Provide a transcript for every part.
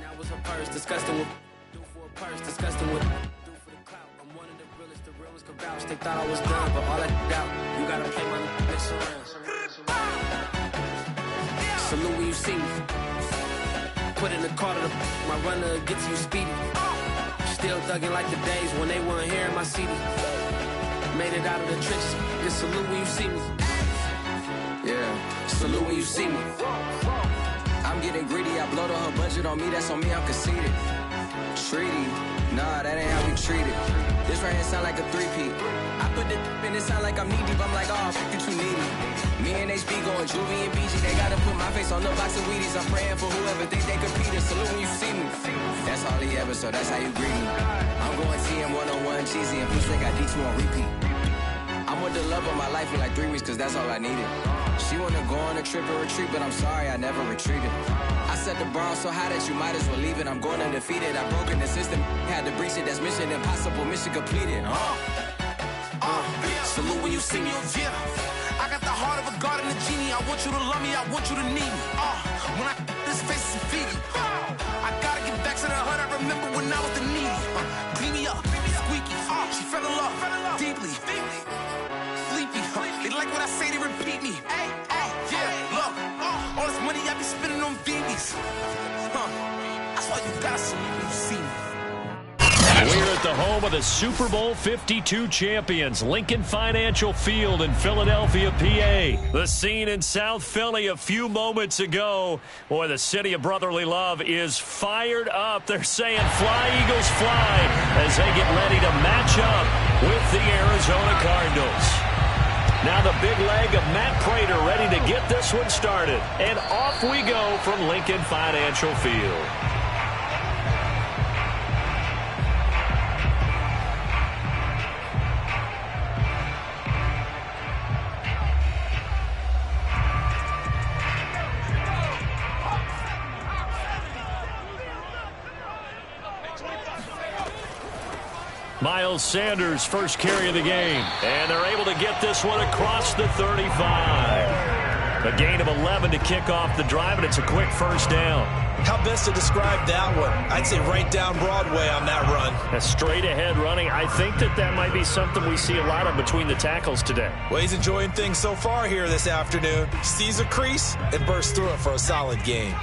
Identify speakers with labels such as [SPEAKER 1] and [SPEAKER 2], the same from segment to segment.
[SPEAKER 1] That was a purse, disgusting with do for a purse, disgusting with do for the clout. I'm one of the realest could vouch. They thought I was done, but all I doubt, you gotta play my next around. Salute when you see me. Put in the car to my runner, get to you speedy. Still thugging like the days when they weren't here in my CD. Made it out of the trenches. Just salute when you see me. Yeah, salute when you see me. I'm getting greedy, I blow the whole budget on me, that's on me, I'm conceited. Treaty, nah, that ain't how we treat it. This right here sound like a three-peat. I put the in it sound like I'm knee deep, I'm like, oh, you too needy. Me and HB going Juvie and BG, they gotta put my face on the box of Wheaties. I'm praying for whoever think they compete. Salute when you see me. That's all he ever, so that's how you greet me. I'm going TM 101 cheesy, and plus they got D2 on repeat. I'm with the love of my life for like 3 weeks, cause that's all I needed. She wanna go on a trip and retreat, but I'm sorry, I never retreated. I set the bar so high that you might as well leave it. I'm going undefeated, I've broken the system, had to breach it. That's mission impossible, mission completed. Salute when you see me, yeah. I got the heart of a god and a genie. I want you to love me, I want you to need me. When I this face is feedy. I gotta get back to the hood, I remember when I was the needy. Clean me up, squeaky. She fell in love, deeply. Sleepy, they like what I say, they repeat me. Yeah, look, all this money I be spending on BBs. That's why you gotta salute when you see me.
[SPEAKER 2] We're at the home of the Super Bowl 52 champions, Lincoln Financial Field in Philadelphia, PA. The scene in South Philly a few moments ago. Boy, the city of brotherly love is fired up. They're saying, fly, Eagles, fly, as they get ready to match up with the Arizona Cardinals. Now the big leg of Matt Prater ready to get this one started. And off we go from Lincoln Financial Field. Miles Sanders, first carry of the game. And they're able to get this one across the 35. A gain of 11 to kick off the drive, and it's a quick first down.
[SPEAKER 3] How best to describe that one? I'd say right down Broadway on that run.
[SPEAKER 2] A straight ahead running. I think that might be something we see a lot of between the tackles today.
[SPEAKER 3] Well, he's enjoying things so far here this afternoon. Sees a crease and bursts through it for a solid gain.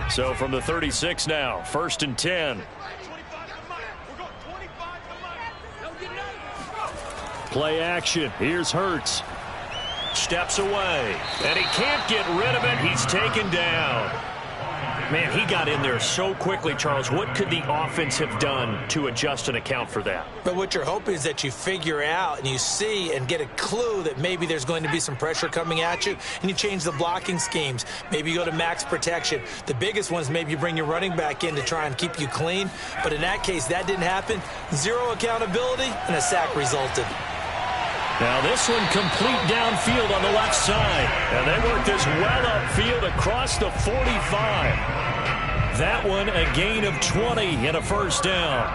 [SPEAKER 2] So from the 36 now, 1st and 10. Play action. Here's Hurts. Steps away. And he can't get rid of it. He's taken down. Man, he got in there so quickly, Charles. What could the offense have done to adjust and account for that?
[SPEAKER 3] But what you're hoping is that you figure out and you see and get a clue that maybe there's going to be some pressure coming at you, and you change the blocking schemes. Maybe you go to max protection. The biggest ones, maybe you bring your running back in to try and keep you clean. But in that case, that didn't happen. Zero accountability, and a sack resulted.
[SPEAKER 2] Now this one complete downfield on the left side. And they work this well upfield across the 45. That one a gain of 20 and a first down.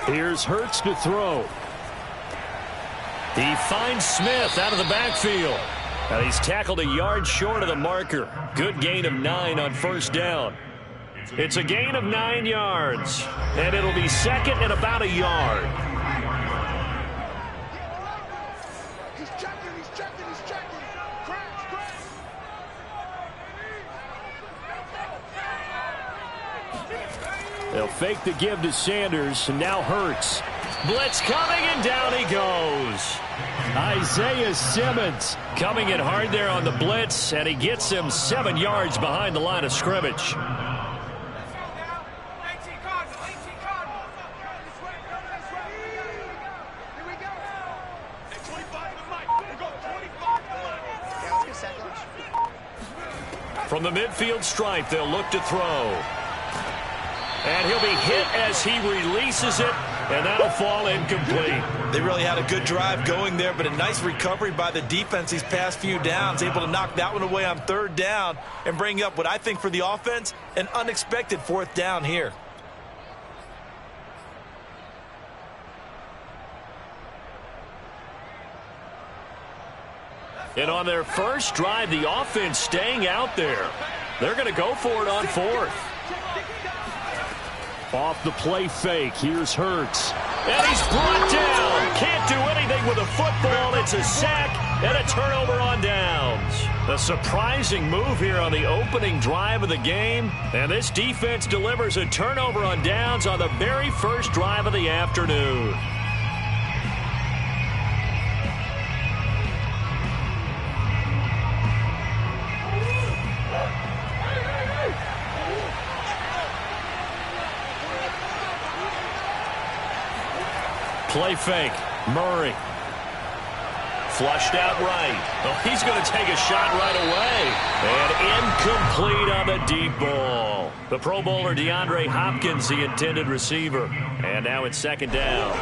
[SPEAKER 2] Here's Hurts to throw. He finds Smith out of the backfield. Now he's tackled a yard short of the marker. Good gain of 9 on first down. It's a gain of 9 yards, and it'll be second and about a yard.
[SPEAKER 4] He's checking.
[SPEAKER 2] They'll fake the give to Sanders, and now Hurts. Blitz coming, and down he goes. Isaiah Simmons coming in hard there on the blitz, and he gets him 7 yards behind the line of scrimmage. From the midfield stripe, they'll look to throw. And he'll be hit as he releases it, and that'll fall incomplete.
[SPEAKER 3] They really had a good drive going there, but a nice recovery by the defense these past few downs, able to knock that one away on 3rd down and bring up what I think for the offense, an unexpected 4th down here.
[SPEAKER 2] And on their first drive, the offense staying out there. They're going to go for it on fourth. Off the play fake, here's Hurts. And he's brought down. Can't do anything with a football. It's a sack and a turnover on downs. A surprising move here on the opening drive of the game. And this defense delivers a turnover on downs on the very first drive of the afternoon. Play fake. Murray. Flushed out right. Oh, he's going to take a shot right away. And incomplete on the deep ball. The Pro Bowler DeAndre Hopkins, the intended receiver. And now it's second down.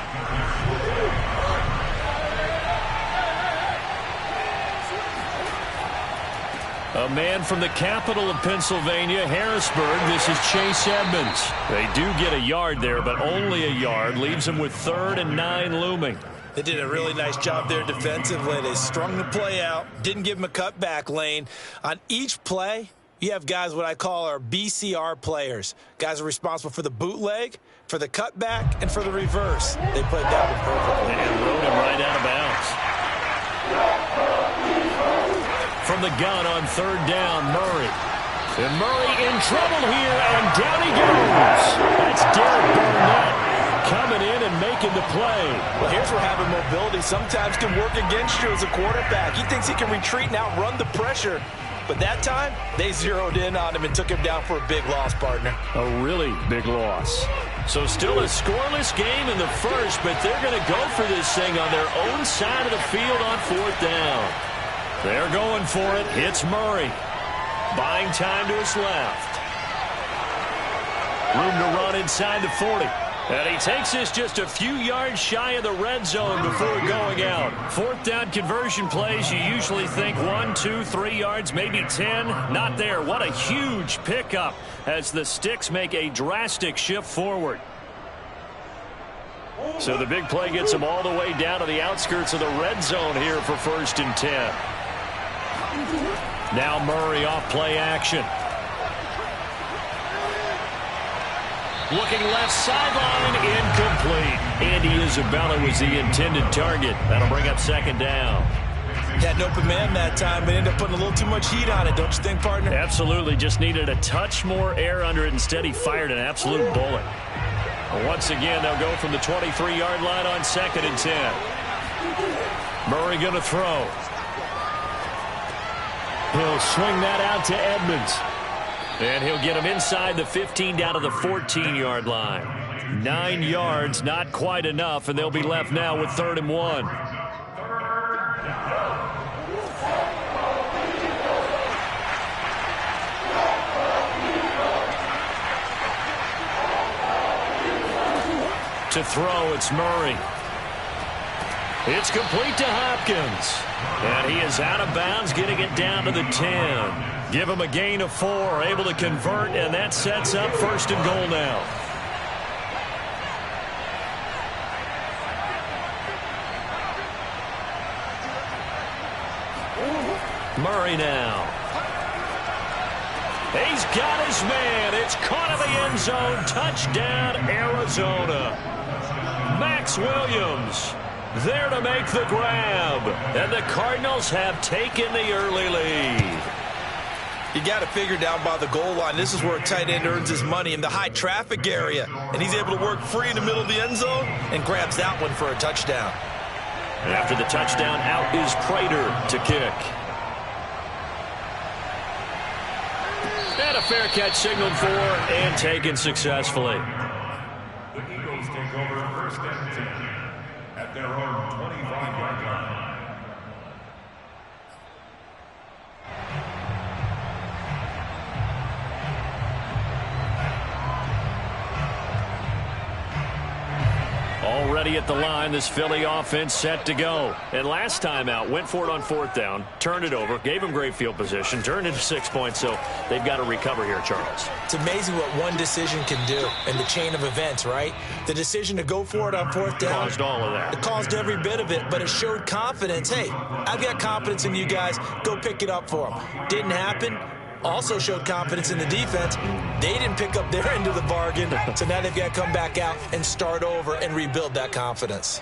[SPEAKER 2] A man from the capital of Pennsylvania, Harrisburg. This is Chase Edmonds. They do get a yard there, but only a yard. Leaves them with 3rd and 9 looming.
[SPEAKER 3] They did a really nice job there defensively. They strung the play out, didn't give him a cutback lane. On each play, you have guys what I call our BCR players. Guys are responsible for the bootleg, for the cutback, and for the reverse. They played that one perfectly.
[SPEAKER 2] And rode him right out of bounds. From the gun on 3rd down, Murray. And Murray in trouble here, and down he goes. That's Derek Barnett coming in and making the play.
[SPEAKER 3] Well, here's where having mobility sometimes can work against you as a quarterback. He thinks he can retreat and outrun the pressure. But that time, they zeroed in on him and took him down for a big loss, partner.
[SPEAKER 2] A really big loss. So still a scoreless game in the first, but they're going to go for this thing on their own side of the field on 4th down. They're going for it. It's Murray. Buying time to his left. Room to run inside the 40. And he takes this just a few yards shy of the red zone before going out. 4th down conversion plays, you usually think 1, 2, 3 yards, maybe 10. Not there. What a huge pickup as the Sticks make a drastic shift forward. So the big play gets them all the way down to the outskirts of the red zone here for 1st and 10. Now Murray off play action. Looking left sideline, incomplete. Andy Isabella was the intended target. That'll bring up 2nd down.
[SPEAKER 3] Had an open man that time, but ended up putting a little too much heat on it, don't you think, partner?
[SPEAKER 2] Absolutely. Just needed a touch more air under it. Instead, he fired an absolute bullet. Once again, they'll go from the 23-yard line on 2nd and 10. Murray going to throw. He'll swing that out to Edmonds. And he'll get him inside the 15 down to the 14-yard line. 9 yards, not quite enough, and they'll be left now with 3rd and 1. To throw, it's Murray. It's complete to Hopkins. And he is out of bounds, getting it down to the 10. Give him a gain of 4, able to convert, and that sets up 1st and goal now. Murray now. He's got his man. It's caught in the end zone. Touchdown, Arizona. Max Williams there to make the grab. And the Cardinals have taken the early lead.
[SPEAKER 3] You got to figure down by the goal line. This is where a tight end earns his money, in the high traffic area. And he's able to work free in the middle of the end zone and grabs that one for a touchdown.
[SPEAKER 2] And after the touchdown, out is Prater to kick. And a fair catch signaled for and taken successfully.
[SPEAKER 5] The Eagles take over 1st and 10 at their own 25-yard line.
[SPEAKER 2] ready at the line. This Philly offense set to go. And last time out, went for it on 4th down, turned it over, gave them great field position, turned into 6 points, so they've got to recover here, Charles.
[SPEAKER 3] It's amazing what one decision can do in the chain of events, right? The decision to go for it on 4th down.
[SPEAKER 2] Caused all of that.
[SPEAKER 3] It caused every bit of it, but it showed confidence. Hey, I've got confidence in you guys. Go pick it up for them. Didn't happen. Also showed confidence in the defense. They didn't pick up their end of the bargain, so now they've got to come back out and start over and rebuild that confidence.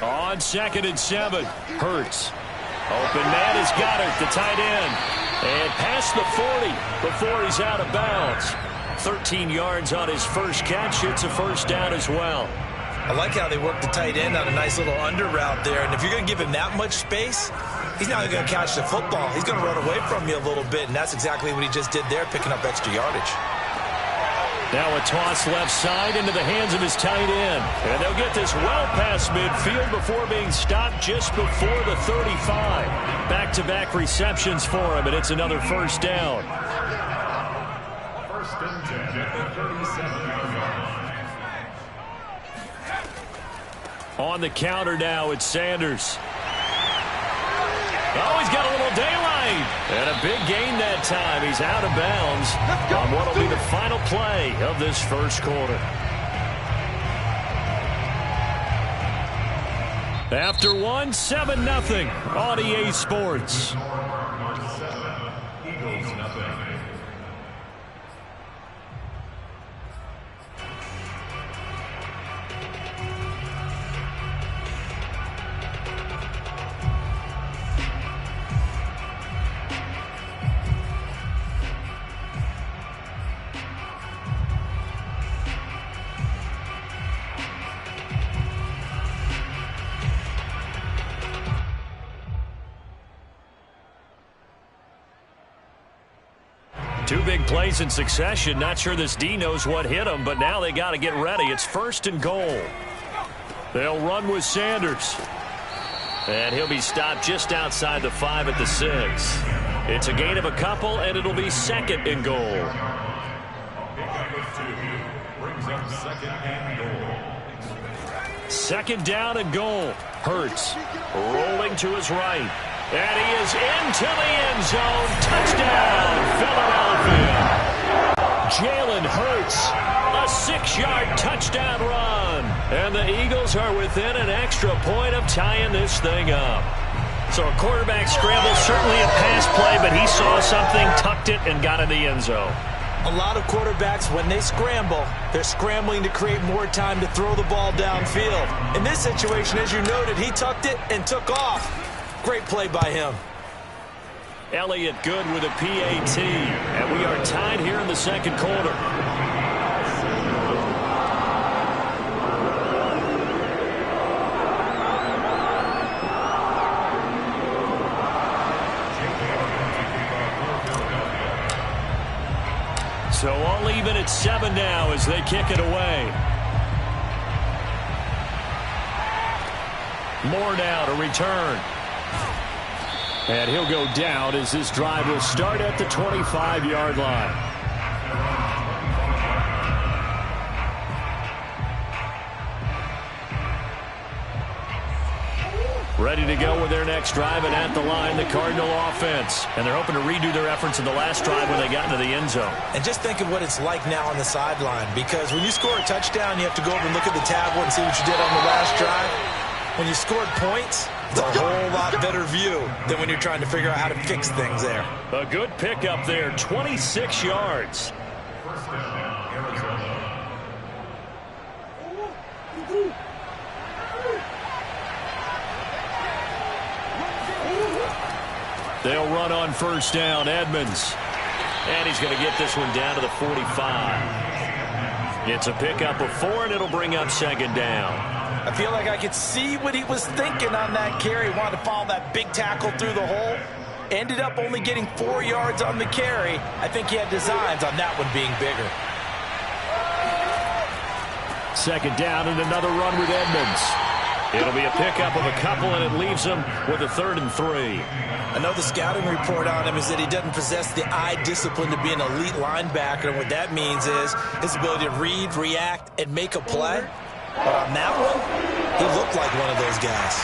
[SPEAKER 2] On 2nd and 7, Hurts. Open man has got it, the tight end. And past the 40 before he's out of bounds. 13 yards on his first catch. It's a first down as well.
[SPEAKER 3] I like how they work the tight end on a nice little under route there. And if you're going to give him that much space, he's not going to catch the football. He's going to run away from you a little bit, and that's exactly what he just did there, picking up extra yardage.
[SPEAKER 2] Now a toss left side into the hands of his tight end. And they'll get this well past midfield before being stopped just before the 35. Back-to-back receptions for him, and it's another first down.
[SPEAKER 5] First and 10 at the 37-yard line.
[SPEAKER 2] On the counter now, it's Sanders. Oh, he's got a little daylight. And a big gain that time. He's out of bounds on what will be the final play of this first quarter. After 1, 7-0 on EA Sports.
[SPEAKER 5] Eagles nothing.
[SPEAKER 2] Two big plays in succession. Not sure this D knows what hit him, but now they got to get ready. It's 1st and goal. They'll run with Sanders. And he'll be stopped just outside the 5 at the 6. It's a gain of a couple, and it'll be 2nd and goal.
[SPEAKER 5] Pickup of 2 brings up 2nd and goal.
[SPEAKER 2] 2nd down and goal. Hurts rolling to his right. And he is into the end zone. Touchdown, Philadelphia. Jalen Hurts, a 6-yard touchdown run. And the Eagles are within an extra point of tying this thing up. So a quarterback scramble, certainly a pass play, but he saw something, tucked it, and got in the end zone.
[SPEAKER 3] A lot of quarterbacks, when they scramble, they're scrambling to create more time to throw the ball downfield. In this situation, as you noted, he tucked it and took off. Great play by him.
[SPEAKER 2] Elliott good with a PAT. And we are tied here in the second quarter. So all even at 7 now as they kick it away. Moore now to return. And he'll go down as this drive will start at the 25-yard line. Ready to go with their next drive, and at the line, the Cardinal offense. And they're hoping to redo their efforts in the last drive when they got into the end zone.
[SPEAKER 3] And just think of what it's like now on the sideline, because when you score a touchdown, you have to go over and look at the tablet and see what you did on the last drive. When you scored points, it's a whole lot better view than when you're trying to figure out how to fix things there.
[SPEAKER 2] A good pickup there, 26 yards.
[SPEAKER 5] First down, Arizona.
[SPEAKER 2] They'll run on first down, Edmonds. And he's going to get this one down to the 45. It's a pickup of 4, and it'll bring up 2nd down.
[SPEAKER 3] I feel like I could see what he was thinking on that carry. Wanted to follow that big tackle through the hole. Ended up only getting 4 yards on the carry. I think he had designs on that one being bigger.
[SPEAKER 2] 2nd down and another run with Edmonds. It'll be a pickup of a couple, and it leaves him with a 3rd and 3.
[SPEAKER 3] I know the scouting report on him is that he doesn't possess the eye discipline to be an elite linebacker. And what that means is his ability to read, react, and make a play. But on that one, he looked like one of those guys.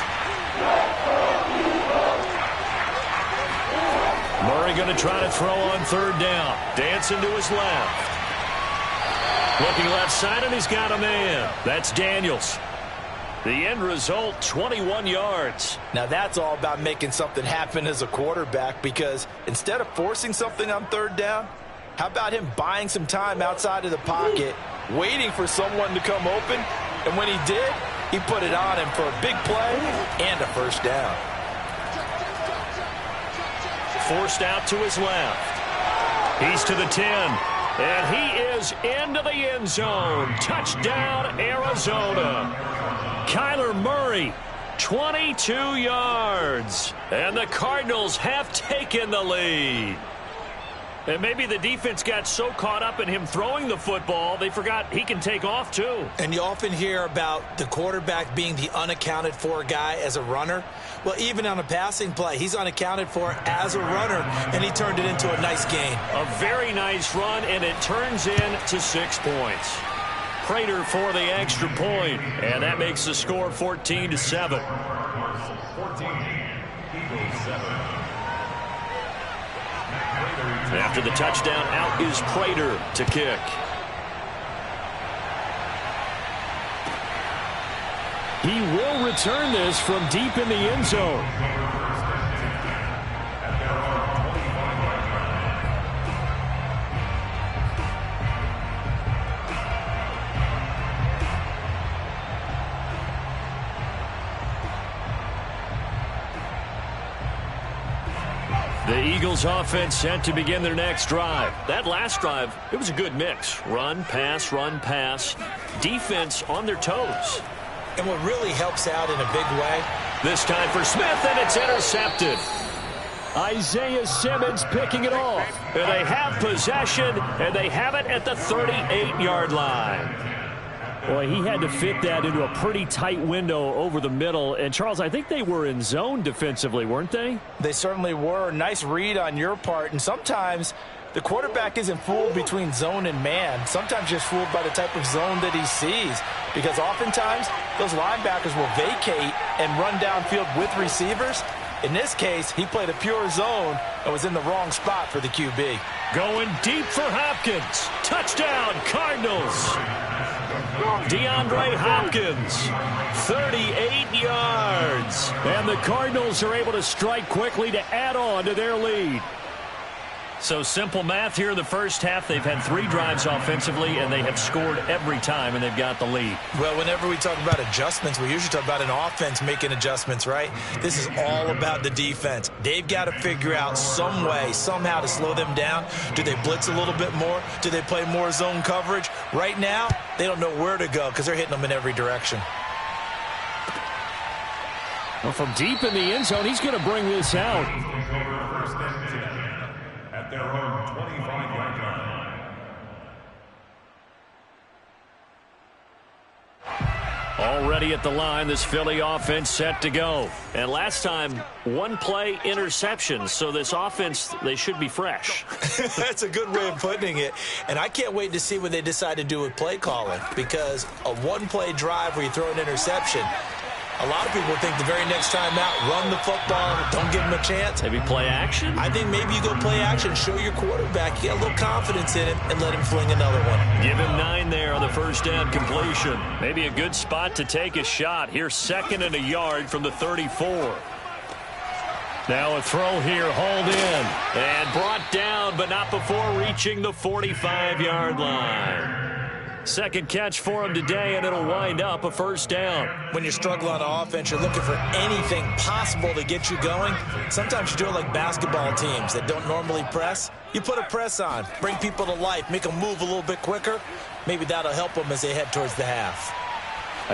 [SPEAKER 2] Murray going to try to throw on third down. Dancing to his left. Looking left side, and he's got a man. That's Daniels. The end result, 21 yards.
[SPEAKER 3] Now that's all about making something happen as a quarterback, because instead of forcing something on third down, how about him buying some time outside of the pocket, waiting for someone to come open, and when he did, he put it on him for a big play and a first down.
[SPEAKER 2] Forced out to his left. He's to the 10, and he is into the end zone. Touchdown, Arizona. Kyler Murray, 22 yards, and the Cardinals have taken the lead. And maybe the defense got so caught up in him throwing the football, they forgot he can take off too.
[SPEAKER 3] And you often hear about the quarterback being the unaccounted for guy as a runner. Well, even on a passing play, he's unaccounted for as a runner, and he turned it into a nice gain.
[SPEAKER 2] A very nice run, and it turns into 6 points. Prater for the extra point, and that makes the score 14-7.
[SPEAKER 5] 14, Eagles 7.
[SPEAKER 2] After the touchdown, out is Prater to kick. He will return this from deep in the end zone. The Eagles offense set to begin their next drive. That last drive, it was a good mix. Run, pass, defense on their toes.
[SPEAKER 3] And what really helps out in a big way.
[SPEAKER 2] This time for Smith, and it's intercepted. Isaiah Simmons picking it off. And they have possession, and they have it at the 38-yard line. Boy, he had to fit that into a pretty tight window over the middle. And, Charles, I think they were in zone defensively, weren't they?
[SPEAKER 3] They certainly were. Nice read on your part. And sometimes the quarterback isn't fooled between zone and man. Sometimes just fooled by the type of zone that he sees. Because oftentimes, those linebackers will vacate and run downfield with receivers. In this case, he played a pure zone and was in the wrong spot for the QB.
[SPEAKER 2] Going deep for Hopkins. Touchdown, Cardinals. DeAndre Hopkins, 38 yards. And the Cardinals are able to strike quickly to add on to their lead. So simple math here in the first half. They've had 3 drives offensively, and they have scored every time, and they've got the lead.
[SPEAKER 3] Well, whenever we talk about adjustments, we usually talk about an offense making adjustments, right? This is all about the defense. They've got to figure out some way, somehow to slow them down. Do they blitz a little bit more? Do they play more zone coverage? Right now, they don't know where to go because they're hitting them in every direction.
[SPEAKER 2] Well, from deep in the end zone, he's going to bring this out.
[SPEAKER 5] First and 10 at their own 25-yard line.
[SPEAKER 2] Already at the line, this Philly offense set to go. And last time, 1 play interception. So this offense, they should be fresh.
[SPEAKER 3] That's a good way of putting it. And I can't wait to see what they decide to do with play calling, because a 1-play drive where you throw an interception, a lot of people think the very next time out, run the football, don't give him a chance.
[SPEAKER 2] Maybe play action?
[SPEAKER 3] I think maybe you go play action, show your quarterback, you got a little confidence in him, and let him fling another one.
[SPEAKER 2] Give him 9 there on the first down completion. Maybe a good spot to take a shot. Here, 2nd and a yard from the 34. Now a throw here, hauled in, and brought down, but not before reaching the 45-yard line. Second catch for him today, and it'll wind up a first down.
[SPEAKER 3] When you struggle on offense, you're looking for anything possible to get you going. Sometimes you do it like basketball teams that don't normally press. You put a press on, bring people to life, make them move a little bit quicker. Maybe that'll help them as they head towards the half.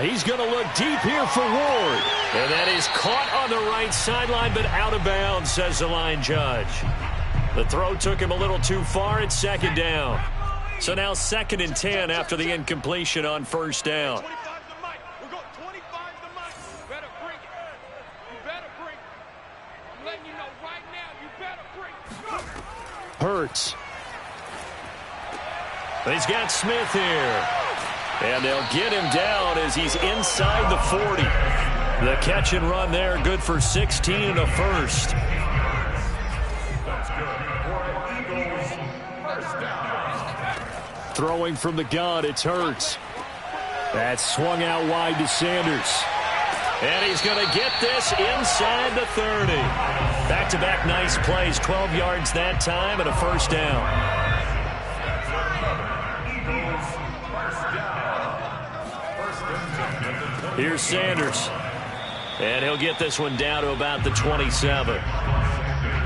[SPEAKER 2] He's going to look deep here for Ward. And that is caught on the right sideline, but out of bounds, says the line judge. The throw took him a little too far. It's 2nd down. So now 2nd and 10 after the incompletion on first down. Hurts. He's got Smith here. And they'll get him down as he's inside the 40. The catch and run there, good for 16 and a first.
[SPEAKER 5] That's good for an Eagles first down.
[SPEAKER 2] Throwing from the gun, it's Hurts. That's swung out wide to Sanders. And he's going to get this inside the 30. Back-to-back nice plays, 12 yards that time and a first down. Here's Sanders. And he'll get this one down to about the 27.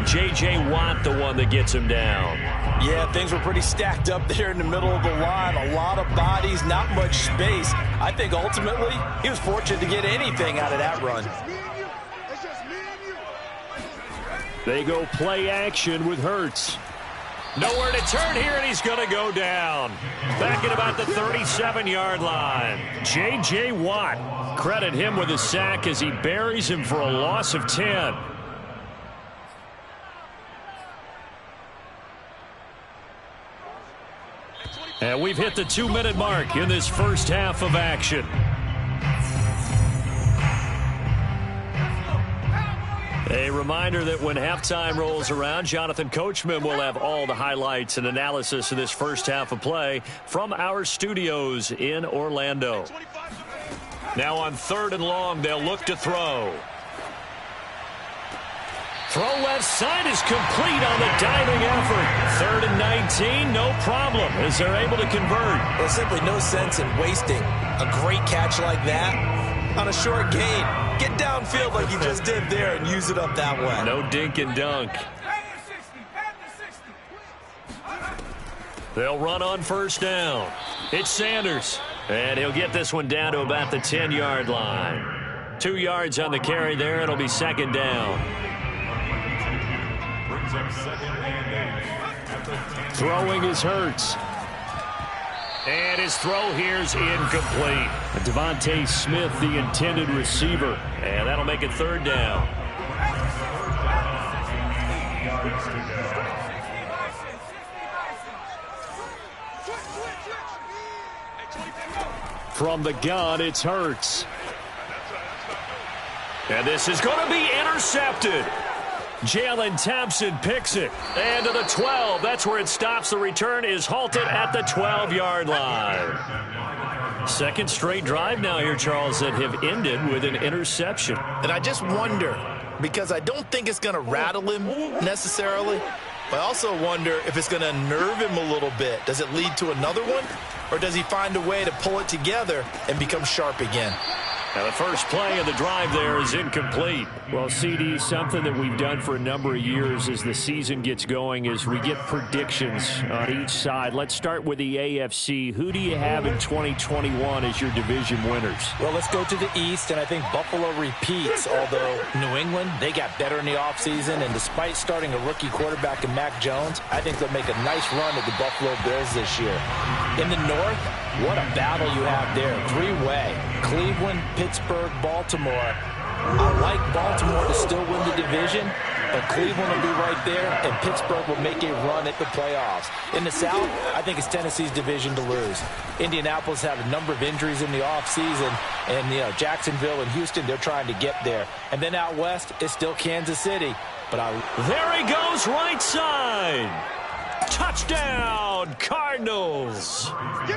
[SPEAKER 2] J.J. Watt, the one that gets him down.
[SPEAKER 3] Yeah, things were pretty stacked up there in the middle of the line. A lot of bodies, not much space. I think ultimately he was fortunate to get anything out of that run.
[SPEAKER 2] They go play action with Hurts. Nowhere to turn here, and he's going to go down. Back at about the 37-yard line. J.J. Watt, credit him with a sack as he buries him for a loss of 10. And we've hit the 2-minute mark in this first half of action. A reminder that when halftime rolls around, Jonathan Coachman will have all the highlights and analysis of this first half of play from our studios in Orlando. Now on 3rd and long, they'll look to throw. Throw left side is complete on the diving effort. 3rd and 19, no problem as they're able to convert.
[SPEAKER 3] There's simply no sense in wasting a great catch like that on a short gain. Get downfield like you just did there and use it up that way.
[SPEAKER 2] No dink and dunk. They'll run on first down. It's Sanders. And he'll get this one down to about the 10-yard line. 2 yards on the carry there. It'll be second down. Throwing is Hurts. And his throw here's incomplete. Devontae Smith, the intended receiver. And that'll make it 3rd down. From the gun, it's Hurts. And this is going to be intercepted. Jalen Thompson picks it. And to the 12. That's where it stops. The return is halted at the 12-yard line. Second straight drive now here, Charles, that have ended with an interception.
[SPEAKER 6] And I just wonder, because I don't think it's going to rattle him necessarily, but I also wonder if it's going to nerve him a little bit. Does it lead to another one? Or does he find a way to pull it together and become sharp again?
[SPEAKER 2] Now the first play of the drive there is incomplete. Well, CD, something that we've done for a number of years as the season gets going is we get predictions on each side. Let's start with the AFC. Who do you have in 2021 as your division winners?
[SPEAKER 3] Well, let's go to the East, and I think Buffalo repeats, although New England, they got better in the offseason, and despite starting a rookie quarterback in Mac Jones, I think they'll make a nice run at the Buffalo Bills this year. In the North, what a battle you have there. 3-way. Cleveland, Pittsburgh, Baltimore. I like Baltimore to still win the division, but Cleveland will be right there, and Pittsburgh will make a run at the playoffs. In the South, I think it's Tennessee's division to lose. Indianapolis had a number of injuries in the offseason, and Jacksonville and Houston, they're trying to get there. And then out West, it's still Kansas City. But
[SPEAKER 2] there he goes, right side. Touchdown, Cardinals.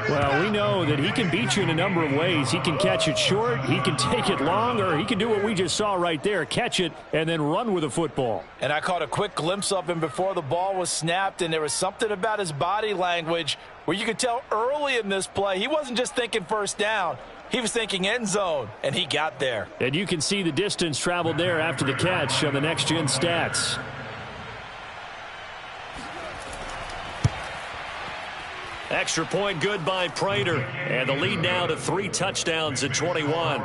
[SPEAKER 2] Well, we know that he can beat you in a number of ways. He can catch it short, he can take it long, or he can do what we just saw right there, catch it and then run with the football.
[SPEAKER 3] And I caught a quick glimpse of him before the ball was snapped, and there was something about his body language where you could tell early in this play he wasn't just thinking first down. He was thinking end zone, and he got there.
[SPEAKER 2] And you can see the distance traveled there after the catch on the next-gen stats. Extra point good by Prater. And the lead now to 3 touchdowns at 21.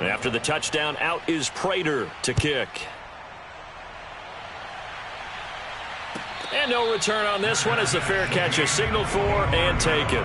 [SPEAKER 2] After the touchdown, out is Prater to kick. And no return on this one as the fair catch is signaled for and taken.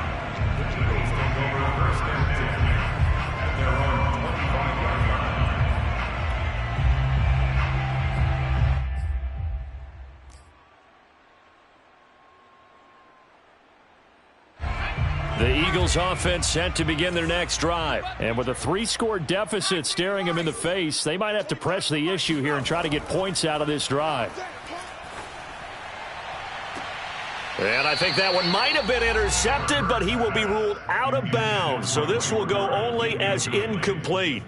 [SPEAKER 2] The Eagles offense set to begin their next drive. And with a 3-score deficit staring them in the face, they might have to press the issue here and try to get points out of this drive. And I think that one might have been intercepted, but he will be ruled out of bounds. So this will go only as incomplete.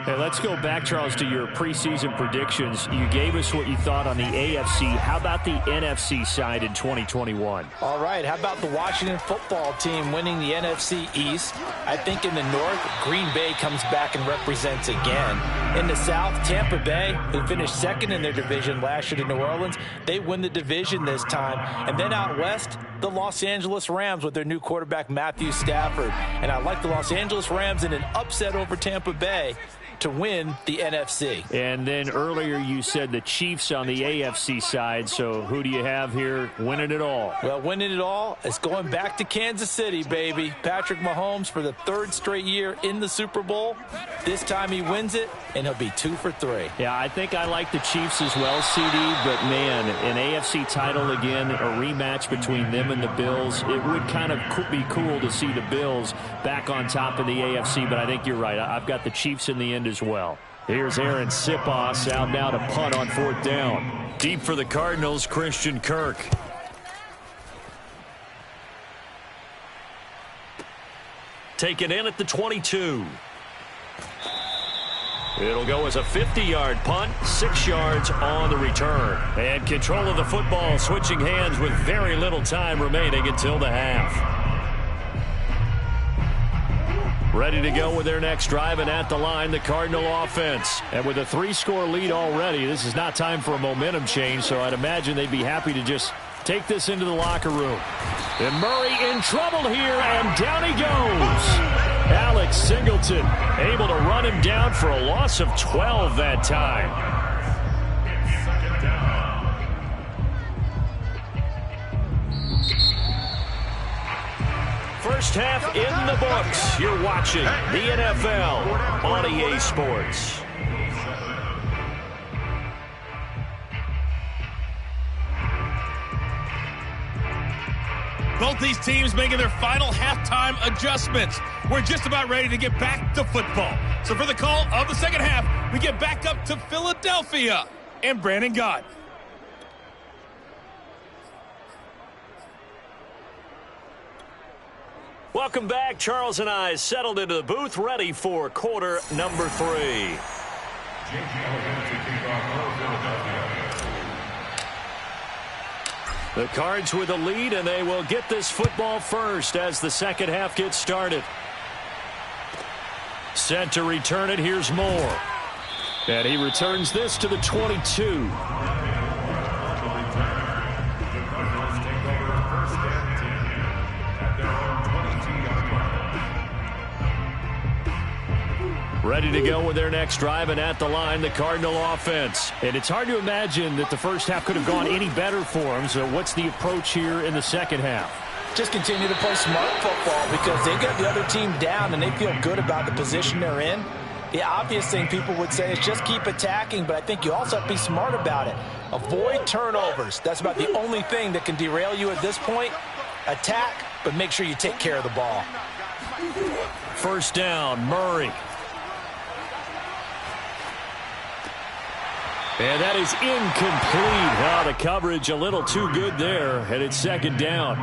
[SPEAKER 2] Hey, let's go back, Charles, to your preseason predictions. You gave us what you thought on the AFC. How about the NFC side in 2021?
[SPEAKER 3] All right, how about the Washington football team winning the NFC East? I think in the North, Green Bay comes back and represents again. In the South, Tampa Bay, who finished second in their division last year to New Orleans, they win the division this time. And then out West, the Los Angeles Rams with their new quarterback, Matthew Stafford. And I like the Los Angeles Rams in an upset over Tampa Bay to win the NFC.
[SPEAKER 2] And then earlier you said the Chiefs on the AFC side, so who do you have here winning it all?
[SPEAKER 3] Well, winning it all is going back to Kansas City, baby. Patrick Mahomes for the 3rd straight year in the Super Bowl. This time he wins it, and he'll be 2 for 3.
[SPEAKER 2] Yeah, I think I like the Chiefs as well, CD, but man, an AFC title again, a rematch between them and the Bills. It would kind of be cool to see the Bills back on top of the AFC, but I think you're right. I've got the Chiefs in the end as well. Here's Aaron Sipos out now to punt on 4th down. Deep for the Cardinals, Christian Kirk. Taken in at the 22. It'll go as a 50-yard punt, 6 yards on the return. And control of the football switching hands with very little time remaining until the half. Ready to go with their next drive, and at the line, the Cardinal offense. And with a 3-score lead already, this is not time for a momentum change, so I'd imagine they'd be happy to just take this into the locker room. And Murray in trouble here, and down he goes. Alex Singleton able to run him down for a loss of 12 that time. First half in the books. You're watching the NFL on EA Sports.
[SPEAKER 7] Both these teams making their final halftime adjustments. We're just about ready to get back to football. So for the call of the second half, we get back up to Philadelphia and Brandon Gott.
[SPEAKER 2] Welcome back. Charles and I settled into the booth, ready for quarter number 3. The Cards with a lead, and they will get this football first as the second half gets started. Set to return it. Here's Moore. And he returns this to the 22. Ready to go with their next drive, and at the line, the Cardinal offense. And it's hard to imagine that the first half could have gone any better for them. So what's the approach here in the second half?
[SPEAKER 3] Just continue to play smart football because they get the other team down and they feel good about the position they're in. The obvious thing people would say is just keep attacking, but I think you also have to be smart about it. Avoid turnovers. That's about the only thing that can derail you at this point. Attack, but make sure you take care of the ball.
[SPEAKER 2] First down, Murray. And that is incomplete. Oh, the coverage a little too good there, and it's second down.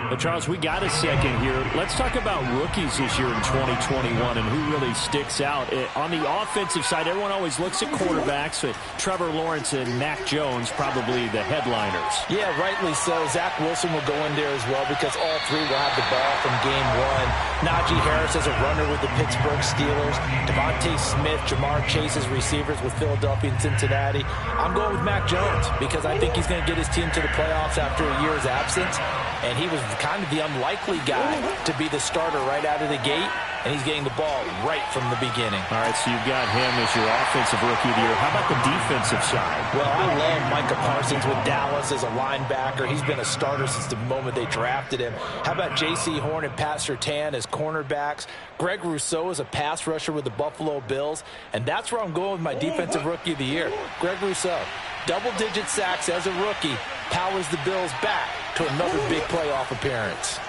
[SPEAKER 2] But Charles, we got a second here. Let's talk about rookies this year in 2021 and who really sticks out. On the offensive side, everyone always looks at quarterbacks. Trevor Lawrence and Mac Jones, probably the headliners.
[SPEAKER 3] Yeah, rightly so. Zach Wilson will go in there as well because all three will have the ball from game one. Najee Harris is a runner with the Pittsburgh Steelers. Devontae Smith, Jamar Chase as receivers with Philadelphia and Cincinnati. I'm going with Mac Jones because I think he's going to get his team to the playoffs after a year's absence. And he was kind of the unlikely guy to be the starter right out of the gate. And he's getting the ball right from the beginning.
[SPEAKER 2] All right, so you've got him as your offensive rookie of the year. How about the defensive side?
[SPEAKER 3] Well, I love Micah Parsons with Dallas as a linebacker. He's been a starter since the moment they drafted him. How about J.C. Horn and Pat Surtain as cornerbacks? Greg Rousseau is a pass rusher with the Buffalo Bills. And that's where I'm going with my defensive rookie of the year, Greg Rousseau. Double-digit sacks as a rookie, powers the Bills back to another big playoff appearance.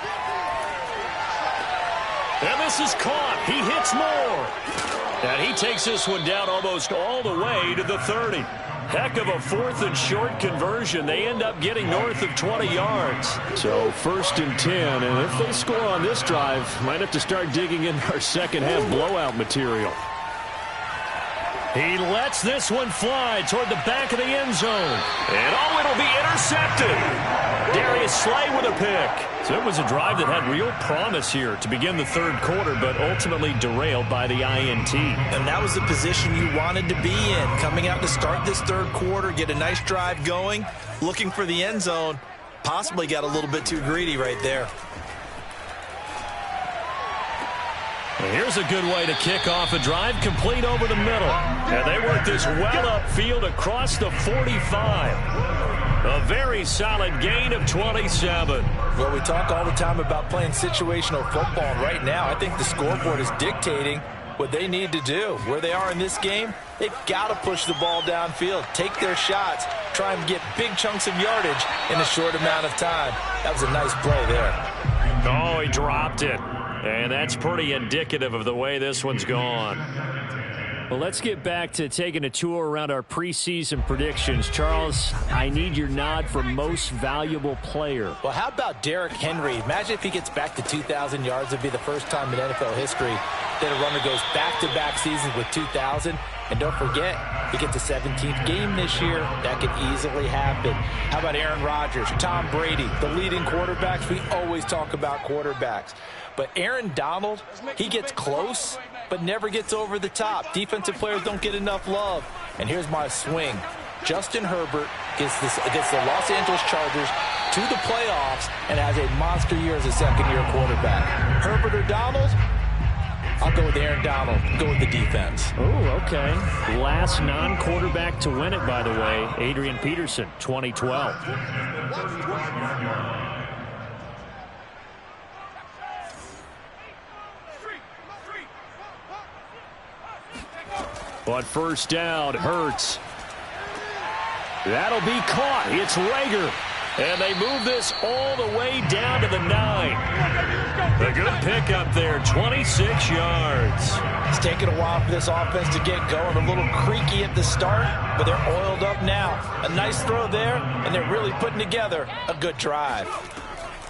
[SPEAKER 2] And this is caught. He hits more. And he takes this one down almost all the way to the 30. Heck of a 4th and short conversion. They end up getting north of 20 yards. So 1st and 10. And if they score on this drive, might have to start digging in our second half blowout material. He lets this one fly toward the back of the end zone. And it'll be intercepted. Darius Slay with a pick. So it was a drive that had real promise here to begin the 3rd quarter, but ultimately derailed by the INT.
[SPEAKER 6] And that was the position you wanted to be in. Coming out to start this 3rd quarter, get a nice drive going, looking for the end zone. Possibly got a little bit too greedy right there.
[SPEAKER 2] And here's a good way to kick off a drive, complete over the middle. And they work this well upfield across the 45. A very solid gain of 27.
[SPEAKER 6] Well, we talk all the time about playing situational football. And right now, I think the scoreboard is dictating what they need to do. Where they are in this game, they've got to push the ball downfield, take their shots, try and get big chunks of yardage in a short amount of time. That was a nice play there.
[SPEAKER 2] Oh, he dropped it. And that's pretty indicative of the way this one's gone. Well, let's get back to taking a tour around our preseason predictions. Charles, I need your nod for most valuable player.
[SPEAKER 3] Well, how about Derrick Henry? Imagine if he gets back to 2,000 yards. It'd be the first time in NFL history that a runner goes back-to-back seasons with 2,000. And don't forget, he gets a 17th game this year. That could easily happen. How about Aaron Rodgers, Tom Brady, the leading quarterbacks? We always talk about quarterbacks. But Aaron Donald, he gets close, but never gets over the top. Defensive players don't get enough love. And here's my swing. Justin Herbert gets the Los Angeles Chargers to the playoffs and has a monster year as a second-year quarterback. Herbert or Donald? I'll go with Aaron Donald. Go with the defense.
[SPEAKER 2] Oh, okay. Last non-quarterback to win it, by the way, Adrian Peterson, 2012. But first down, Hurts. That'll be caught. It's Rager. And they move this all the way down to the 9. A good pickup there, 26 yards.
[SPEAKER 3] It's taken a while for this offense to get going. A little creaky at the start, but they're oiled up now. A nice throw there, and they're really putting together a good drive.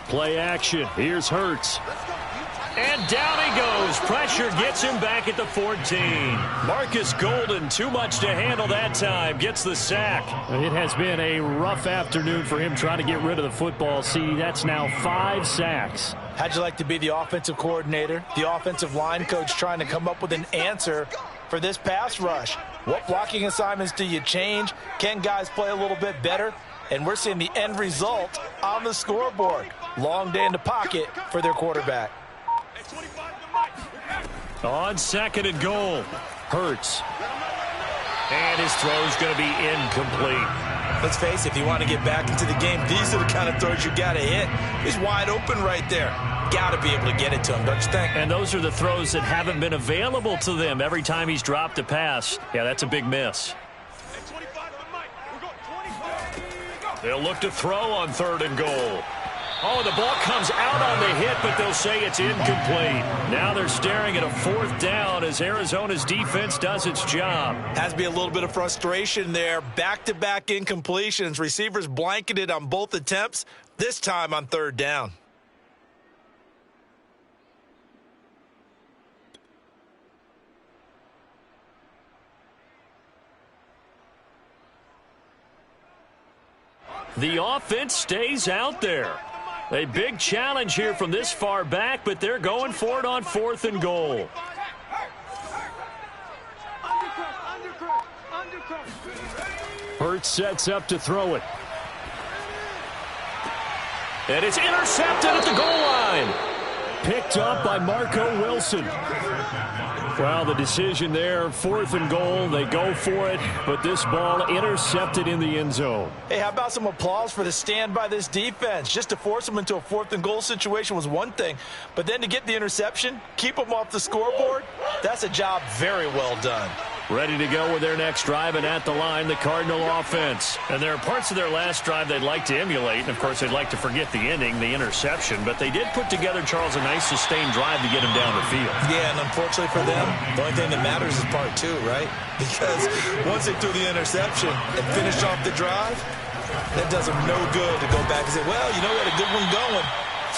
[SPEAKER 2] Play action. Here's Hurts. And down he goes. Pressure gets him back at the 14. Marcus Golden, too much to handle that time. Gets the sack. It has been a rough afternoon for him trying to get rid of the football. See, that's now 5 sacks.
[SPEAKER 3] How'd you like to be the offensive coordinator, the offensive line coach trying to come up with an answer for this pass rush? What blocking assignments do you change? Can guys play a little bit better? And we're seeing the end result on the scoreboard. Long day in the pocket for their quarterback.
[SPEAKER 2] On 2nd and goal, Hurts. And his throw's going to be incomplete.
[SPEAKER 6] Let's face it, if you want to get back into the game, these are the kind of throws you got to hit. He's wide open right there. Got to be able to get it to him, don't you think?
[SPEAKER 2] And those are the throws that haven't been available to them every time he's dropped a pass. Yeah, that's a big miss. They'll look to throw on 3rd and goal. Oh, the ball comes out on the hit, but they'll say it's incomplete. Now they're staring at a 4th down as Arizona's defense does its job.
[SPEAKER 6] Has to be a little bit of frustration there. Back-to-back incompletions. Receivers blanketed on both attempts, this time on 3rd down.
[SPEAKER 2] The offense stays out there. A big challenge here from this far back, but they're going for it on 4th and goal. Hurts sets up to throw it. And it's intercepted at the goal line. Picked up by Marco Wilson. Well, the decision there, 4th and goal. They go for it, but this ball intercepted in the end zone.
[SPEAKER 3] Hey, how about some applause for the stand by this defense? Just to force them into a 4th and goal situation was one thing, but then to get the interception, keep them off the scoreboard, that's a job very well done.
[SPEAKER 2] Ready to go with their next drive, and at the line, the Cardinal offense. And there are parts of their last drive they'd like to emulate, and of course they'd like to forget the ending, the interception, but they did put together, Charles, a nice sustained drive to get him down the field.
[SPEAKER 3] Yeah, and unfortunately for them, the only thing that matters is part two, right? Because once they threw the interception and finished off the drive, that does them no good to go back and say, well, you know, we had a good one going.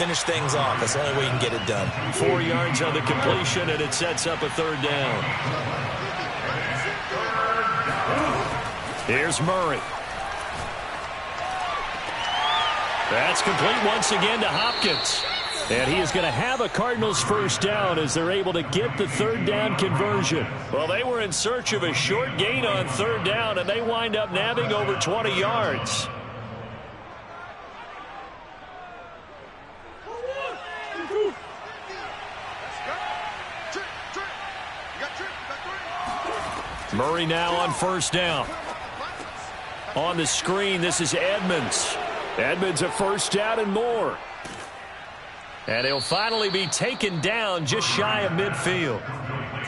[SPEAKER 3] Finish things off. That's the only way you can get it done.
[SPEAKER 2] 4 yards on the completion, and it sets up a third down. Here's Murray. That's complete once again to Hopkins. And he is going to have a Cardinals first down as they're able to get the third down conversion. Well, they were in search of a short gain on third down, and they wind up nabbing over 20 yards. Murray now on first down. On the screen, this is Edmonds. Edmonds a first down and more. And he'll finally be taken down just shy of midfield.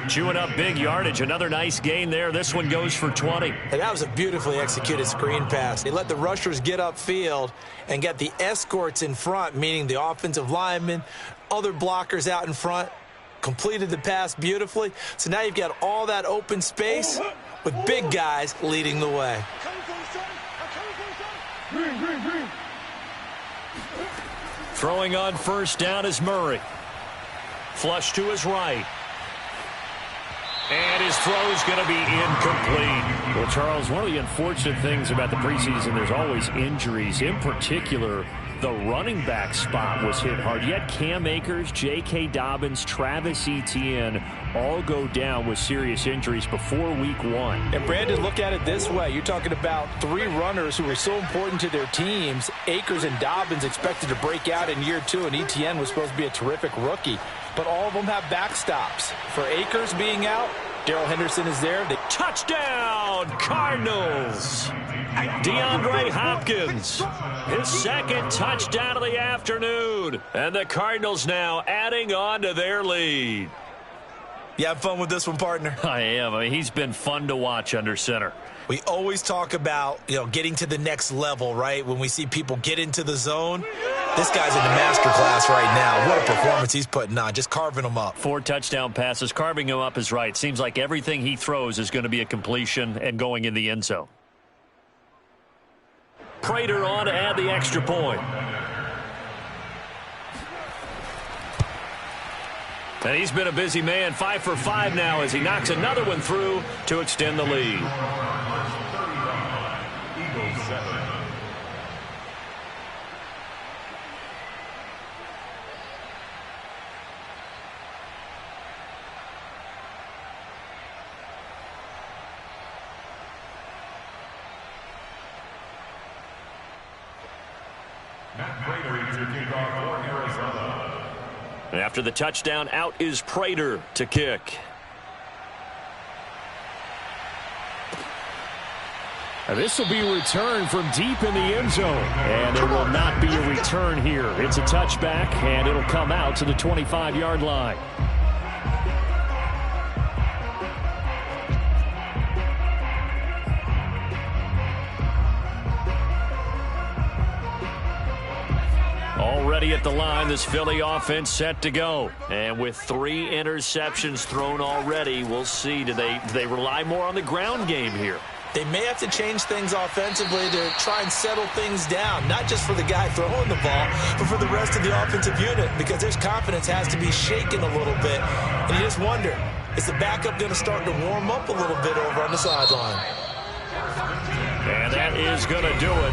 [SPEAKER 2] Chewing up big yardage. Another nice gain there. This one goes for 20.
[SPEAKER 3] And that was a beautifully executed screen pass. They let the rushers get upfield and get the escorts in front, meaning the offensive linemen, other blockers out in front. Completed the pass beautifully. So now you've got all that open space with big guys leading the way.
[SPEAKER 2] Throwing on first down is Murray. Flush to his right. And his throw's going to be incomplete. Well, Charles, one of the unfortunate things about the preseason, there's always injuries. In particular, the running back spot was hit hard. You had Cam Akers, J.K. Dobbins, Travis Etienne all go down with serious injuries before week 1.
[SPEAKER 8] And, Brandon, look at it this way. You're talking about 3 runners who were so important to their teams. Akers and Dobbins expected to break out in year 2, and Etienne was supposed to be a terrific rookie. But all of them have backstops. For Akers being out, Darrell Henderson is there.
[SPEAKER 2] Touchdown, Cardinals! DeAndre Hopkins, his second touchdown of the afternoon. And the Cardinals now adding on to their lead.
[SPEAKER 3] You have fun with this one, partner?
[SPEAKER 2] I am. I mean, he's been fun to watch under center.
[SPEAKER 3] We always talk about, getting to the next level, right? When we see people get into the zone, this guy's in the master class right now. What a performance he's putting on, just carving them up.
[SPEAKER 2] 4 touchdown passes. Carving him up is right. Seems like everything he throws is going to be a completion and going in the end zone. Prater on to add the extra point. And he's been a busy man. 5 for 5 now as he knocks another one through to extend the lead. And after the touchdown, out is Prater to kick.
[SPEAKER 9] And this will be a return from deep in the end zone. And there will not be a return here. It's a touchback, and it'll come out to the 25-yard line.
[SPEAKER 2] Already at the line, this Philly offense set to go. And with 3 interceptions thrown already, we'll see. Do they rely more on the ground game here?
[SPEAKER 3] They may have to change things offensively to try and settle things down, not just for the guy throwing the ball, but for the rest of the offensive unit, because their confidence has to be shaken a little bit. And you just wonder, is the backup going to start to warm up a little bit over on the sideline?
[SPEAKER 2] And that is going to do it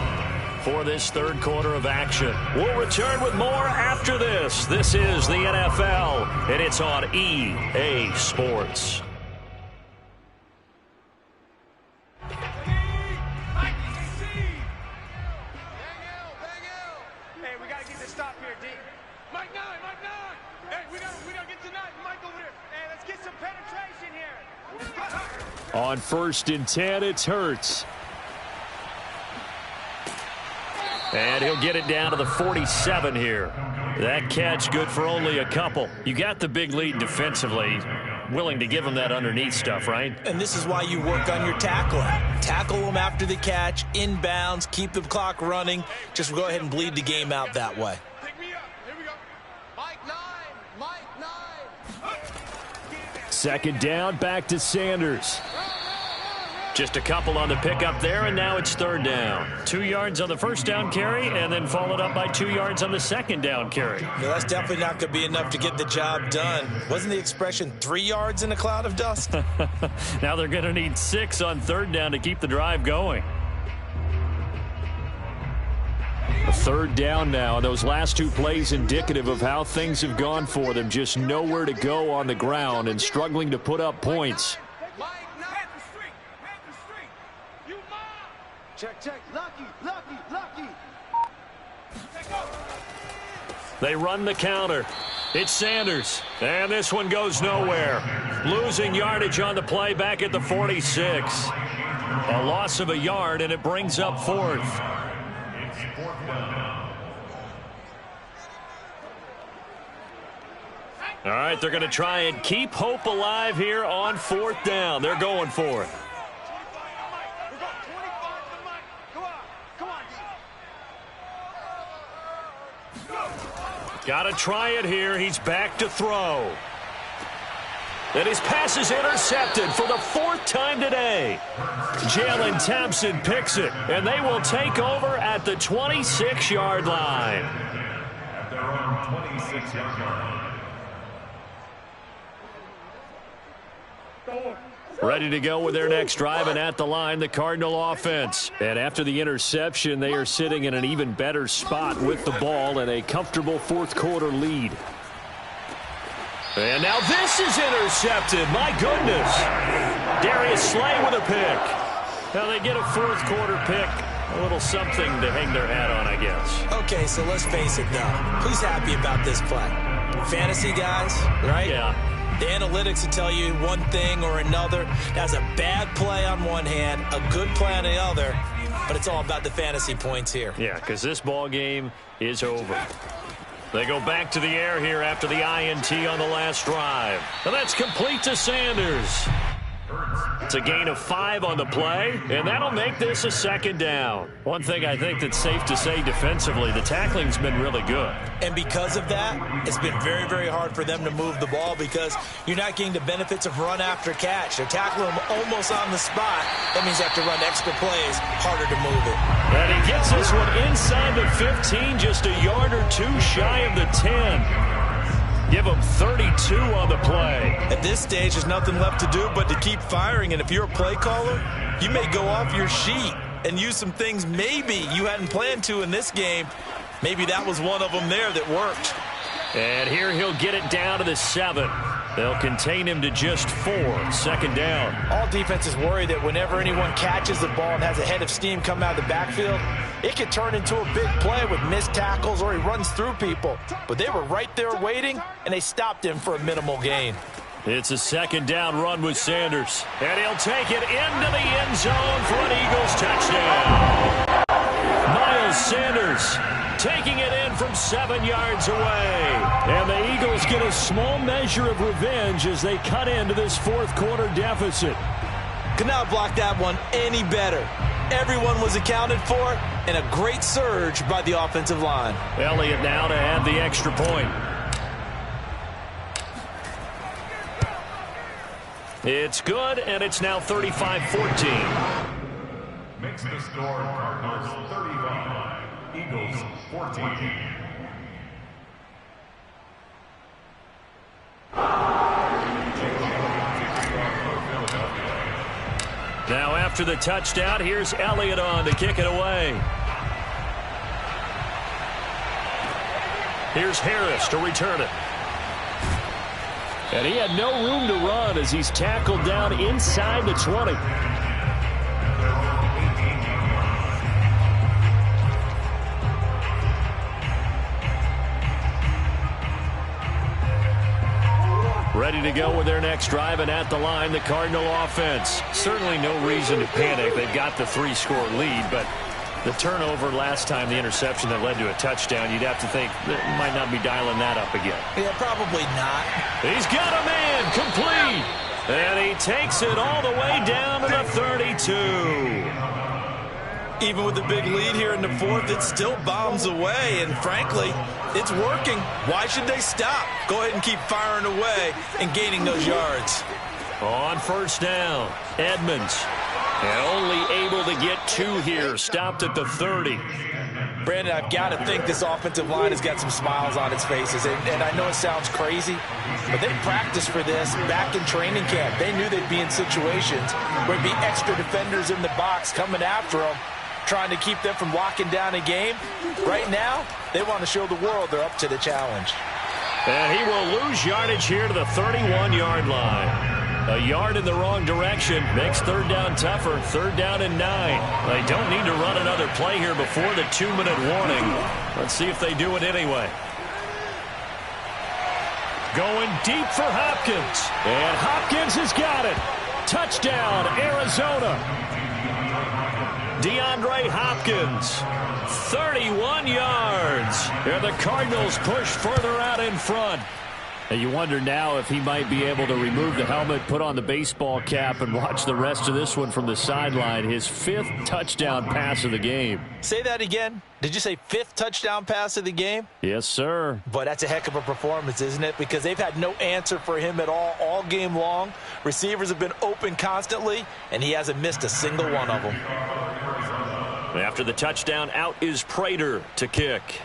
[SPEAKER 2] for this third quarter of action. We'll return with more after this. This is the NFL, and it's on EA Sports.
[SPEAKER 4] Hey, we gotta get this stop here, D. Mike 9. Hey, we gotta get to 9. Mike over there. Hey, let's get some penetration here.
[SPEAKER 9] On 1st and 10, it's Hurts.
[SPEAKER 2] And he'll get it down to the 47 here. That catch good for only a couple. You got the big lead defensively. willing to give them that underneath stuff, right?
[SPEAKER 3] And this is why you work on your tackling. Tackle them after the catch, inbounds, keep the clock running. Just go ahead and bleed the game out that way.
[SPEAKER 4] Pick me up. Here we go. Mike 9. Mike 9.
[SPEAKER 9] Second down, back to Sanders.
[SPEAKER 2] Just a couple on the pickup there, and now it's third down. 2 yards on the first down carry, and then followed up by 2 yards on the second down carry.
[SPEAKER 3] No, that's definitely not going to be enough to get the job done. Wasn't the expression 3 yards in a cloud of dust?
[SPEAKER 2] Now they're going to need 6 on third down to keep the drive going.
[SPEAKER 9] A third down now, and those last 2 plays indicative of how things have gone for them. Just nowhere to go on the ground and struggling to put up points.
[SPEAKER 4] Check. Lucky.
[SPEAKER 2] They run the counter. It's Sanders. And this one goes nowhere. Losing yardage on the play back at the 46. A loss of a yard, and it brings up fourth. All right, they're going to try and keep hope alive here on fourth down. They're going for it. Got to try it here. He's back to throw. And his pass is intercepted for the 4th time today. Jalen Thompson picks it, and they will take over at the 26-yard line.
[SPEAKER 5] At their own 26-yard line.
[SPEAKER 9] Ready to go with their next drive, and at the line, the Cardinal offense. And after the interception, they are sitting in an even better spot with the ball and a comfortable fourth-quarter lead.
[SPEAKER 2] And now this is intercepted. My goodness. Darius Slay with a pick. Now they get a fourth-quarter pick. A little something to hang their hat on, I guess.
[SPEAKER 3] Okay, so let's face it, though. Who's happy about this play? Fantasy guys, right?
[SPEAKER 2] Yeah.
[SPEAKER 3] The analytics will tell you one thing or another. That's a bad play on one hand, a good play on the other, but it's all about the fantasy points here.
[SPEAKER 2] Yeah, because this ball game is over. They go back to the air here after the INT on the last drive. And that's complete to Sanders. It's a gain of 5 on the play, and that'll make this a second down. One thing I think that's safe to say defensively, the tackling's been really good.
[SPEAKER 3] And because of that, it's been very, very hard for them to move the ball because you're not getting the benefits of run after catch. They're tackling them almost on the spot. That means they have to run extra plays, harder to move it.
[SPEAKER 2] And he gets this one inside the 15, just a yard or 2 shy of the 10. Give them 32 on the play.
[SPEAKER 3] At this stage, there's nothing left to do but to keep firing. And if you're a play caller, you may go off your sheet and use some things maybe you hadn't planned to in this game. Maybe that was one of them there that worked.
[SPEAKER 2] And here he'll get it down to the 7. They'll contain him to just 4. Second down.
[SPEAKER 8] All defenses worry that whenever anyone catches the ball and has a head of steam come out of the backfield, it could turn into a big play with missed tackles or he runs through people. But they were right there waiting, and they stopped him for a minimal gain.
[SPEAKER 2] It's a second down run with Sanders. And he'll take it into the end zone for an Eagles touchdown. Miles Sanders taking it in from 7 yards away.
[SPEAKER 9] And the Eagles get a small measure of revenge as they cut into this fourth-quarter deficit.
[SPEAKER 3] Could not block that one any better. Everyone was accounted for, and a great surge by the offensive line.
[SPEAKER 2] Elliott now to add the extra point. It's good, and it's now 35-14.
[SPEAKER 5] Makes the score Cardinals 35, Eagles 14.
[SPEAKER 2] Now after the touchdown, here's Elliott on to kick it away. Here's Harris to return it.
[SPEAKER 9] And he had no room to run as he's tackled down inside the 20. Ready to go with their next drive, and at the line, the Cardinal offense. Certainly no reason to panic. They've got the 3-score lead, but The turnover last time, the interception that led to a touchdown, you'd have to think that might not be dialing that up again.
[SPEAKER 3] Yeah, probably not.
[SPEAKER 9] He's got a man complete. And he takes it all the way down to the 32.
[SPEAKER 6] Even with the big lead here in the fourth, it still bombs away, and frankly, it's working. Why should they stop? Go ahead and keep firing away and gaining those yards.
[SPEAKER 9] On first down, Edmonds. And only able to get 2 here, stopped at the 30.
[SPEAKER 8] Brandon, I've got to think this offensive line has got some smiles on its faces. And I know it sounds crazy, but they practiced for this back in training camp. They knew they'd be in situations where there'd be extra defenders in the box coming after them, trying to keep them from locking down a game. Right now, they want to show the world they're up to the challenge.
[SPEAKER 9] And he will lose yardage here to the 31-yard line. A yard in the wrong direction makes third down tougher. Third down and 9. They don't need to run another play here before the 2-minute warning. Let's see if they do it anyway. Going deep for Hopkins. And Hopkins has got it. Touchdown, Arizona. DeAndre Hopkins, 31 yards. And the Cardinals push further out in front. And you wonder now if he might be able to remove the helmet, put on the baseball cap, and watch the rest of this one from the sideline. His 5th touchdown pass of the game.
[SPEAKER 8] Say that again. Did you say 5th touchdown pass of the game?
[SPEAKER 9] Yes, sir.
[SPEAKER 8] But that's a heck of a performance, isn't it? Because they've had no answer for him at all game long. Receivers have been open constantly, and he hasn't missed a single one of them.
[SPEAKER 9] After the touchdown, out is Prater to kick.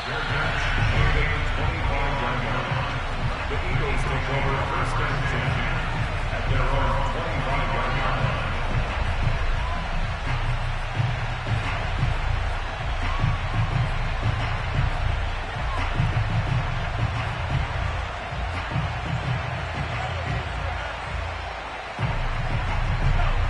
[SPEAKER 5] The Eagles take over first and 10 at their own 25-yard line.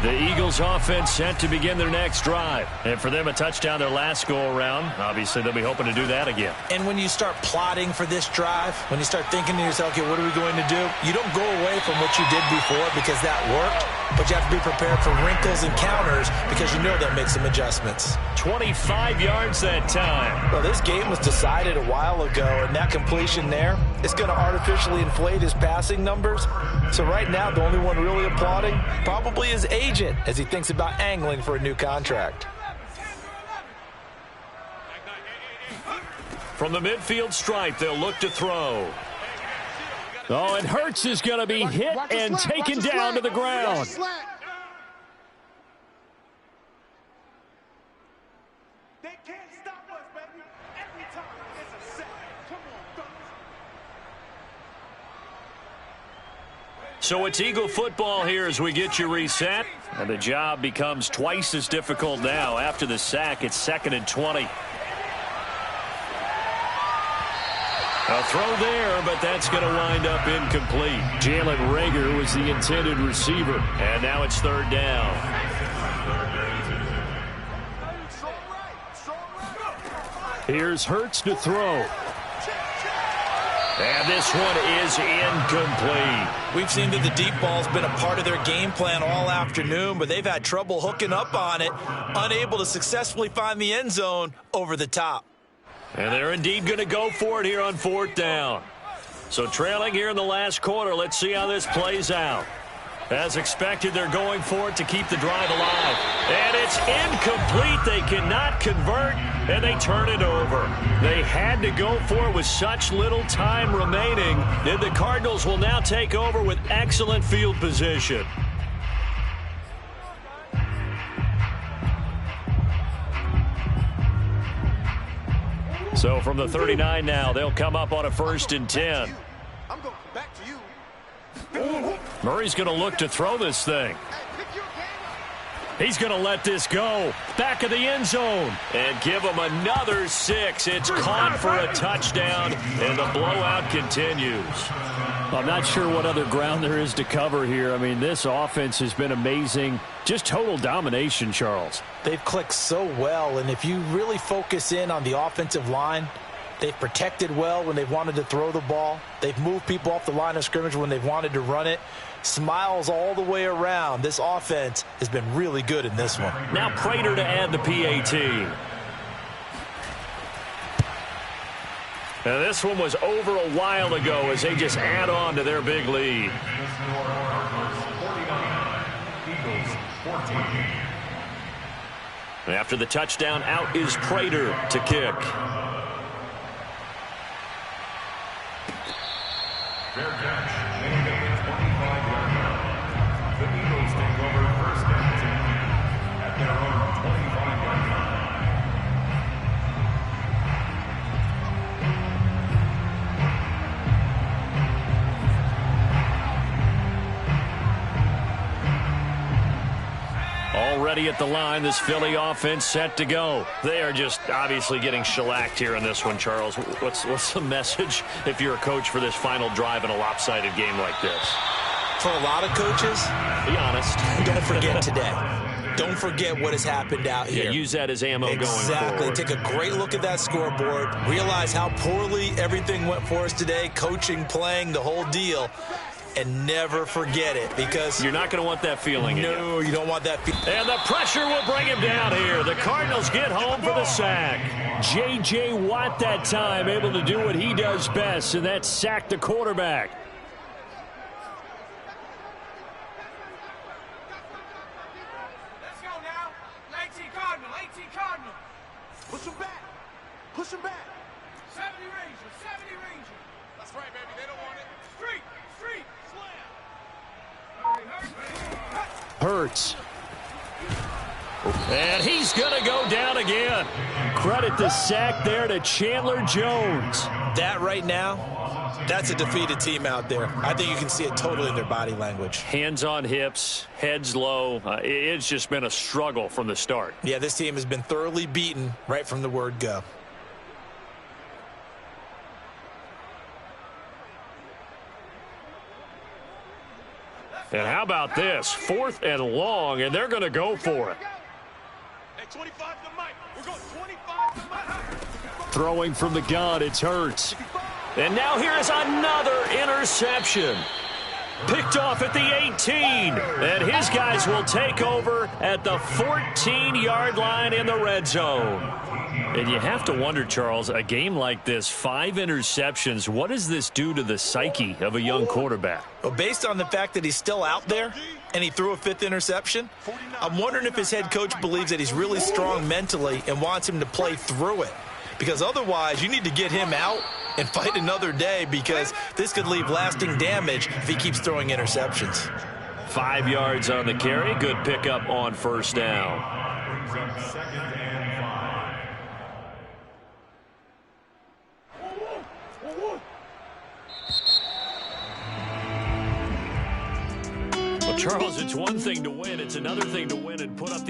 [SPEAKER 9] The Eagles offense set to begin their next drive. And for them, a touchdown their last go-around. Obviously, they'll be hoping to do that again.
[SPEAKER 3] And when you start plotting for this drive, when you start thinking to yourself, okay, what are we going to do? You don't go away from what you did before because that worked, but you have to be prepared for wrinkles and counters because you know they'll make some adjustments.
[SPEAKER 9] 25 yards that time.
[SPEAKER 8] Well, this game was decided a while ago, and that completion there is going to artificially inflate his passing numbers. So right now, the only one really applauding probably his agent as he thinks about angling for a new contract.
[SPEAKER 9] From the midfield stripe, they'll look to throw. Oh, and Hurts is going to be hit and taken down to the ground.
[SPEAKER 4] They can't stop us, baby. Every time it's a set. Come on, fellas.
[SPEAKER 9] So it's Eagle football here as we get you reset. And the job becomes twice as difficult now. After the sack, it's 2nd and 20. A throw there, but that's going to wind up incomplete. Jalen Reagor was the intended receiver. And now it's third down. Here's Hurts to throw. And this one is incomplete.
[SPEAKER 3] We've seen that the deep ball's been a part of their game plan all afternoon, but they've had trouble hooking up on it, unable to successfully find the end zone over the top.
[SPEAKER 9] And they're indeed going to go for it here on 4th down. So trailing here in the last quarter, let's see how this plays out. As expected, they're going for it to keep the drive alive. And it's incomplete. They cannot convert, and they turn it over. They had to go for it with such little time remaining. And the Cardinals will now take over with excellent field position. So from the 39 now, they'll come up on a 1st and 10.
[SPEAKER 4] I'm going back to you.
[SPEAKER 9] Murray's going to look to throw this thing. He's going to let this go. Back of the end zone. And give him another 6. It's caught for a touchdown, and the blowout continues. I'm not sure what other ground there is to cover here. I mean, this offense has been amazing. Just total domination, Charles.
[SPEAKER 3] They've clicked so well, and if you really focus in on the offensive line,
[SPEAKER 8] They've protected well when they've wanted to throw the ball. They've moved people off the line of scrimmage when they've wanted to run it. Smiles all the way around. This offense has been really good in this one.
[SPEAKER 2] Now Prater to add the PAT. Now this one was over a while ago as they just add on to their big lead. And after the touchdown, out is Prater to kick.
[SPEAKER 5] Fair catch. Made at the 25-yard line. The Eagles take over first and 10 at their own 25-yard line.
[SPEAKER 2] Already at the line, this Philly offense set to go. They are just obviously getting shellacked here in this one, Charles. What's the message if you're a coach for this final drive in a lopsided game like this?
[SPEAKER 3] For a lot of coaches,
[SPEAKER 2] be honest.
[SPEAKER 3] Don't forget today. Don't forget what has happened out here.
[SPEAKER 2] Yeah, use that as ammo going forward.
[SPEAKER 3] Exactly. Take a great look at that scoreboard. Realize how poorly everything went for us today. Coaching, playing, the whole deal. And never forget it, because
[SPEAKER 2] you're not going to want that feeling.
[SPEAKER 3] No, you don't want that feeling.
[SPEAKER 2] And the pressure will bring him down here. The Cardinals get home for the sack. J.J. Watt that time able to do what he does best, and that's sack the quarterback.
[SPEAKER 4] Let's go now. 18 Cardinal, 18 Cardinal. Push him back. Push him back. 70 Ranger, 70 Ranger. That's right, baby. They don't want it. Street, street.
[SPEAKER 2] Hurts. And he's going to go down again. Credit the sack there to Chandler Jones.
[SPEAKER 3] That right now, that's a defeated team out there. I think you can see it totally in their body language.
[SPEAKER 2] Hands on hips, heads low. It's just been a struggle from the start.
[SPEAKER 3] Yeah, this team has been thoroughly beaten right from the word go.
[SPEAKER 2] And how about this? 4th and long, and they're going to go for it.
[SPEAKER 4] Hey, 25 to Mike. We're going 25 to Mike.
[SPEAKER 2] Throwing from the gun, it's Hurts. And now here is another interception. Picked off at the 18. And his guys will take over at the 14-yard line in the red zone. And you have to wonder, Charles, a game like this, 5 interceptions, what does this do to the psyche of a young quarterback?
[SPEAKER 3] Well, based on the fact that he's still out there and he threw a 5th interception, I'm wondering if his head coach believes that he's really strong mentally and wants him to play through it. Because otherwise, you need to get him out and fight another day, because this could leave lasting damage if he keeps throwing interceptions.
[SPEAKER 2] 5 yards on the carry. Good pickup on first down. Well, Charles, it's one thing to win. It's another thing to win and put up the